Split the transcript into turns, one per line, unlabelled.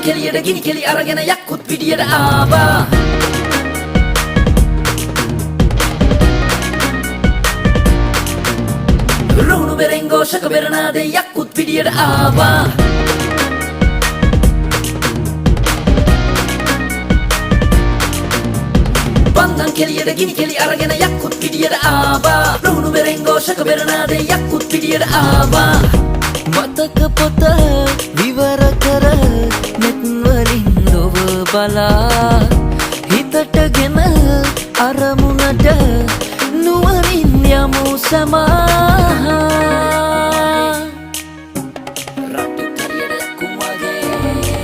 කෙලියට ගිනි කෙලි අරගෙන යක්කුත් පිටියට ආවා රුණු බෙරෙන් ഘോഷක බෙරනාදේ යක්කුත් පිටියට ආවා බන්දන් කෙලියට ගිනි කෙලි අරගෙන යක්කුත් පිටියට ආවා රුණු බෙරෙන් ഘോഷක බෙරනාදේ යක්කුත් පිටියට ආවා
මතක පොත විවර කර මෙත් වලින් ඔබ බලා හිතටගෙන අරමුණට නුවණින් යමු සමා